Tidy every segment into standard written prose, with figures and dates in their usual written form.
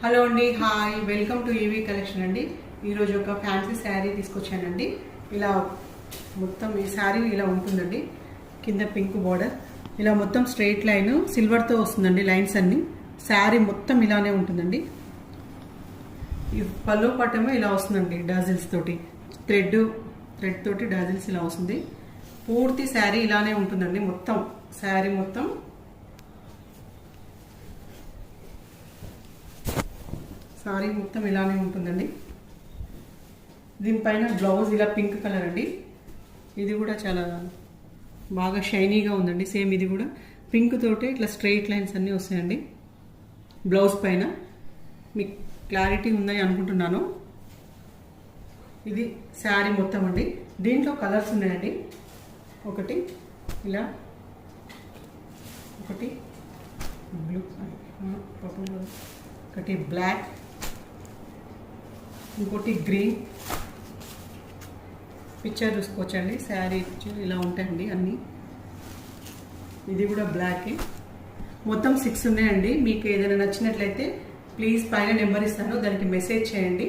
Hello అండి, hi, welcome to EV collection అండి. ఈరోజు ఒక ఫ్యాన్సీ శారీ తీసుకొచ్చానండి. ఇలా మొత్తం ఈ శారీ ఇలా ఉంటుందండి. కింద పింక్ బార్డర్, ఇలా మొత్తం స్ట్రైట్ లైన్ సిల్వర్తో వస్తుందండి. లైన్స్ అన్ని శారీ మొత్తం ఇలానే ఉంటుందండి. ఈ పళ్ళు పట్టేమో ఇలా వస్తుందండి, డాజిల్స్ తోటి థ్రెడ్ తోటి డాజిల్స్ ఇలా వస్తుంది. పూర్తి శారీ ఇలానే ఉంటుందండి. మొత్తం శారీ మొత్తం ఇలానే ఉంటుందండి. దీనిపైన బ్లౌజ్ ఇలా పింక్ కలర్ అండి. ఇది కూడా చాలా బాగా షైనీగా ఉందండి. సేమ్ ఇది కూడా పింక్ తోటి ఇట్లా స్ట్రైట్ లైన్స్ అన్నీ వస్తాయండి. బ్లౌజ్ పైన మీకు క్లారిటీ ఉందని అనుకుంటున్నాను. ఇది శారీ మొత్తం అండి. దీంట్లో కలర్స్ ఉన్నాయండి. ఒకటి ఇలా, ఒకటి బ్లూ, ఒకటి బ్లాక్, ఇంకోటి గ్రీన్. పిక్చర్ చూసుకోవచ్చండి. శారీ పిక్చర్ ఇలా ఉంటాయండి అన్నీ. ఇది కూడా బ్లాకే. మొత్తం 6 ఉన్నాయండి. మీకు ఏదైనా నచ్చినట్లయితే ప్లీజ్ పైన నెంబర్ ఇస్తాను, దానికి మెసేజ్ చేయండి.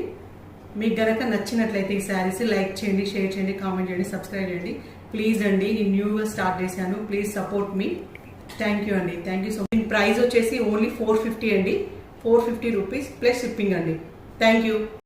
మీకు గనక నచ్చినట్లయితే ఈ శారీస్ లైక్ చేయండి, షేర్ చేయండి, కామెంట్ చేయండి, సబ్స్క్రైబ్ చేయండి ప్లీజ్ అండి. నేను న్యూగా స్టార్ట్ చేశాను, please support me. Thank you అండి, థ్యాంక్ యూ సో మచ్. దీని ప్రైస్ వచ్చేసి ఓన్లీ 450 అండి. 450 రూపీస్ ప్లస్ షిప్పింగ్ అండి. Thank you.